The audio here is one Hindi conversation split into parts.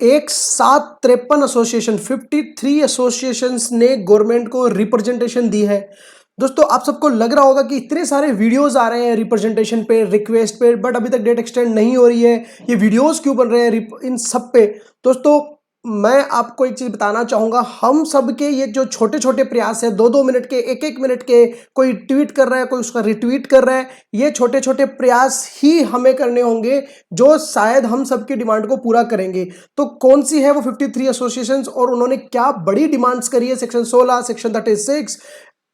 एक साथ 53 एसोसिएशन 53 एसोसिएशंस ने गवर्नमेंट को रिप्रेजेंटेशन दी है। दोस्तों आप सबको लग रहा होगा कि इतने सारे वीडियोस आ रहे हैं रिप्रेजेंटेशन पे, रिक्वेस्ट पे, बट अभी तक डेट एक्सटेंड नहीं हो रही है। ये वीडियोस क्यों बन रहे हैं इन सब पे? दोस्तों मैं आपको एक चीज बताना चाहूंगा, हम सब के ये जो छोटे छोटे प्रयास है, 2-2 मिनट के, 1-1 मिनट के, कोई ट्वीट कर रहा है, कोई उसका रिट्वीट कर रहा है, ये छोटे छोटे प्रयास ही हमें करने होंगे जो शायद हम सबकी डिमांड को पूरा करेंगे। तो कौन सी है वो 53 एसोसिएशंस और उन्होंने क्या बड़ी डिमांड्स करी है? सेक्शन 16, सेक्शन 36,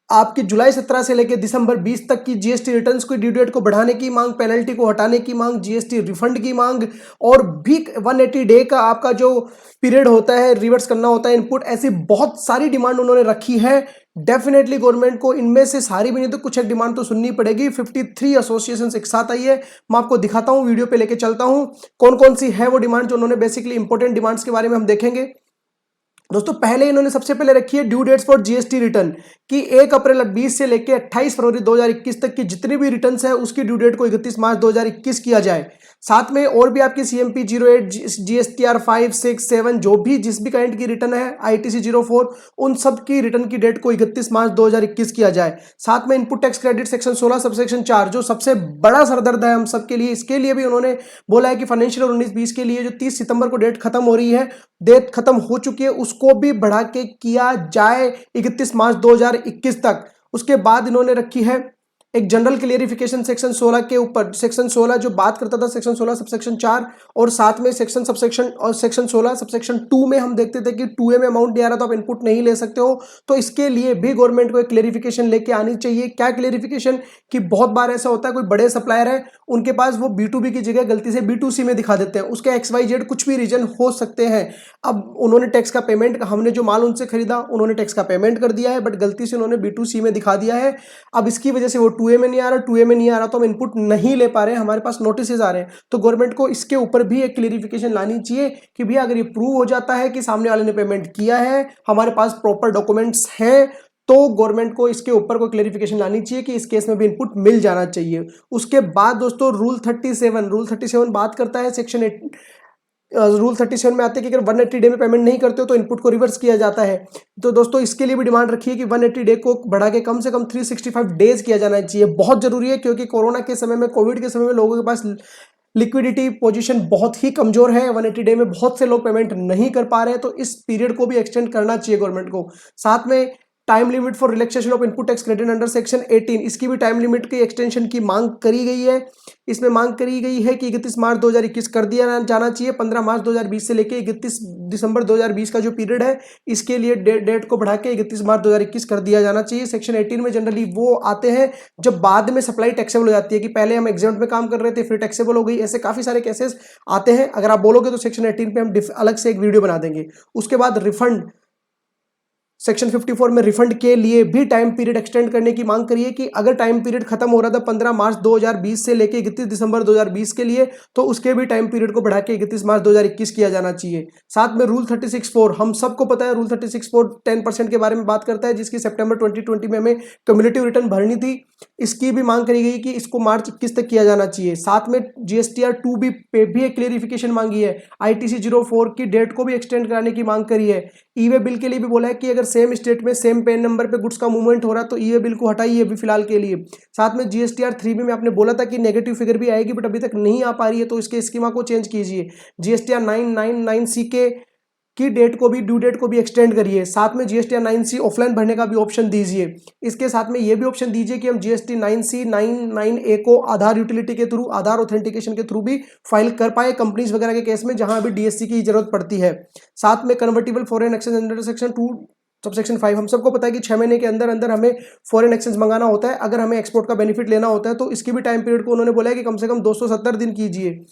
आपकी जुलाई 17 से लेकर दिसंबर 20 तक की जीएसटी रिटर्न्स की ड्यू डेट को बढ़ाने की मांग, पेनल्टी को हटाने की मांग, जीएसटी रिफंड की मांग, और भी 180 डे का आपका जो पीरियड होता है, रिवर्स करना होता है इनपुट, ऐसी बहुत सारी डिमांड उन्होंने रखी है। डेफिनेटली गवर्नमेंट को इनमें से सारी भी नहीं तो कुछ एक डिमांड तो सुननी पड़ेगी। 53 एसोसिएशन एक साथ आई है, मैं आपको दिखाता हूं, वीडियो पे लेके चलता हूं कौन कौन सी है वो डिमांड जो उन्होंने बेसिकली इंपॉर्टेंट डिमांड्स के बारे में हम देखेंगे। दोस्तों पहले इन्होंने सबसे पहले रखी है due dates for GST return कि 1 अप्रैल 20 से लेकर 28 फरवरी 2021 तक की जितनी भी रिटर्न्स है उसकी ड्यू डेट को 31 मार्च 2021 किया जाए। साथ में और भी आपकी सीएमपी 08, जीएसटीआर 5, 6, 7 जो भी जिस भी काइंड की रिटर्न है, आईटीसी 04, उन सब की रिटर्न की डेट को 31 मार्च 2021 किया जाए। साथ में input tax credit section 16 subsection 4 जो सबसे बड़ा सरदर्द है हम सबके लिए, इसके लिए भी उन्होंने बोला है कि फाइनेंशियल 19-20 के लिए जो 30 सितंबर को डेट खत्म हो रही है, डेट खत्म हो चुकी है, उसको भी बढ़ा के किया जाए 31 मार्च 2021 तक। उसके बाद इन्होंने रखी है एक जनरल क्लियरिफिकेशन सेक्शन 16 के ऊपर। सेक्शन 16 जो बात करता था सेक्शन 16 सबसेक्शन 4 और साथ में सेक्शन सबसेक्शन और सेक्शन 16 सबसेक्शन 2 में हम देखते थे कि 2A में अमाउंट नहीं आ रहा तो आप इनपुट नहीं ले सकते हो। तो इसके लिए भी गवर्नमेंट को एक क्लियरिफिकेशन लेके आनी चाहिए। क्या क्लियरिफिकेशन? कि बहुत बार ऐसा होता है कोई बड़े सप्लायर है, उनके पास वो B2B की जगह गलती से B2C में दिखा देते हैं, उसके XYZ कुछ भी रीजन हो सकते हैं। अब उन्होंने टैक्स का पेमेंट, हमने जो माल उनसे खरीदा उन्होंने टैक्स का पेमेंट कर दिया है, बट गलती से उन्होंने B2C में दिखा दिया है। अब इसकी वजह से वो 2A में नहीं आ रहा, 2A में नहीं आ रहा तो हम इनपुट नहीं ले पा रहे हैं, हमारे पास नोटिसेज आ रहे हैं। तो गवर्नमेंट को इसके ऊपर भी एक क्लियरिफिकेशन लानी चाहिए कि भैया अगर ये प्रूव हो जाता है कि सामने वाले ने पेमेंट किया है, हमारे पास प्रॉपर डॉक्यूमेंट्स हैं, तो गवर्नमेंट को इसके ऊपर कोई क्लेरिफिकेशन लानी चाहिए कि इस केस में भी इनपुट मिल जाना चाहिए। उसके बाद दोस्तों रूल 37 बात करता है सेक्शन 8, रूल 37 में आते हैं कि अगर 180 डे में पेमेंट नहीं करते हो तो इनपुट को रिवर्स किया जाता है। तो दोस्तों इसके लिए भी डिमांड रखी है कि 180 डे को बढ़ा के कम से कम 365 डेज किया जाना चाहिए। बहुत जरूरी है क्योंकि कोरोना के समय में, कोविड के समय में लोगों के पास लिक्विडिटी पोजीशन बहुत ही कमजोर है। 180 डे में बहुत से लोग पेमेंट नहीं कर पा रहे हैं, तो इस पीरियड को भी एक्सटेंड करना चाहिए गवर्नमेंट को। साथ में time limit for relaxation of input tax credit under section 18, इसकी भी टाइम लिमिट की एक्सटेंशन की मांग करी गई है। इसमें मांग करी गई है कि 31 मार्च 2021 कर दिया जाना चाहिए। 15 मार्च 2020 से लेकर 31 दिसंबर 2020 का जो पीरियड है, इसके लिए डेट को बढ़ा के 31 मार्च 2021 कर दिया जाना चाहिए। सेक्शन 18 में जनरली वो आते हैं जब बाद में सप्लाई टैक्सेबल हो जाती है, कि पहले हम एग्जाम में काम कर रहे थे फिर टैक्सेबल हो गई, ऐसे काफी सारे केसेस आते हैं। अगर आप बोलोगे तो सेक्शन 18 पे हम अलग से एक वीडियो बना देंगे। उसके बाद रिफंड, सेक्शन 54 में रिफंड के लिए भी टाइम पीरियड एक्सटेंड करने की मांग करी है कि अगर टाइम पीरियड खत्म हो रहा था 15 मार्च 2020 से लेकर 31 दिसंबर 2020 के लिए, तो उसके भी टाइम पीरियड को बढ़ा के 31 मार्च 2021 किया जाना चाहिए। साथ में रूल 36(4), हम सबको पता है रूल 36(4) 10% के बारे में बात करता है, जिसकी सितंबर 2020 में हमें कम्युलेटिव रिटर्न भरनी थी। इसकी भी मांग करी गई कि इसको मार्च 21 तक किया जाना चाहिए। साथ में जीएसटीआर 2B पे भी एक क्लियरिफिकेशन मांगी है। आईटीसी 04 की डेट को भी एक्सटेंड कराने की मांग करी है। ई वे बिल के लिए भी बोला है कि अगर सेम स्टेट में सेम पेन नंबर पे गुड्स का मूवमेंट हो रहा है तो ई वे बिल को हटाइए अभी फिलहाल के लिए। साथ में जीएसटीआर 3B में आपने बोला था कि नेगेटिव फिगर भी आएगी, बट अभी तक नहीं आ पा रही है, तो इसके स्कीमा को चेंज कीजिए। जीएसटीआर 999C की डेट को भी, ड्यू डेट को भी एक्सटेंड करिए। साथ में जीएसटी 9C ऑफलाइन भरने का भी ऑप्शन दीजिए। इसके साथ में ये भी ऑप्शन दीजिए कि हम जीएसटी 9C 99A को आधार यूटिलिटी के थ्रू, आधार ऑथेंटिकेशन के थ्रू भी फाइल कर पाए कंपनीज वगैरह के केस में जहां अभी डीएससी की जरूरत पड़ती है। साथ में convertible foreign exchange under section 2 subsection 5, हम सबको पता है कि 6 महीने के अंदर अंदर हमें फॉरेन एक्सचेंज मंगाना होता है अगर हमें एक्सपोर्ट का बेनिफिट लेना होता है, तो इसकी भी टाइम पीरियड को उन्होंने बोला है कि कम से कम 270 दिन कीजिए।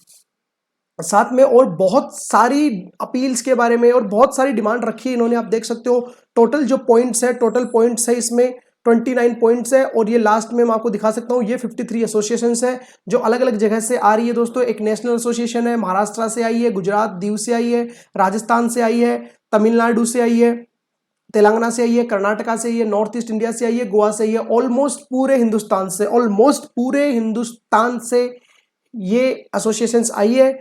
साथ में और बहुत सारी अपील्स के बारे में और बहुत सारी डिमांड रखी है इन्होंने, आप देख सकते हो। टोटल जो पॉइंट्स है, टोटल पॉइंट्स है इसमें 29 पॉइंट्स है, और ये लास्ट में मैं आपको दिखा सकता हूँ, ये 53 एसोसिएशंस है जो अलग अलग जगह से आ रही है दोस्तों। एक नेशनल एसोसिएशन है, महाराष्ट्र से आई है, गुजरात दीव से आई है, राजस्थान से आई है, तमिलनाडु से आई है, तेलंगाना से आई है, कर्नाटका से आई है, नॉर्थ ईस्ट इंडिया से आई है, गोवा से आई है। ऑलमोस्ट पूरे हिंदुस्तान से ये एसोसिएशंस आई है।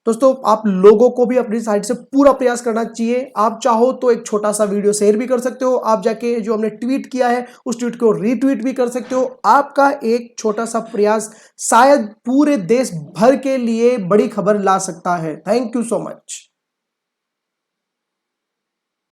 दोस्तों आप लोगों को भी अपनी साइड से पूरा प्रयास करना चाहिए। आप चाहो तो एक छोटा सा वीडियो शेयर भी कर सकते हो, आप जाके जो हमने ट्वीट किया है उस ट्वीट को रीट्वीट भी कर सकते हो। आपका एक छोटा सा प्रयास शायद पूरे देश भर के लिए बड़ी खबर ला सकता है। Thank you so much.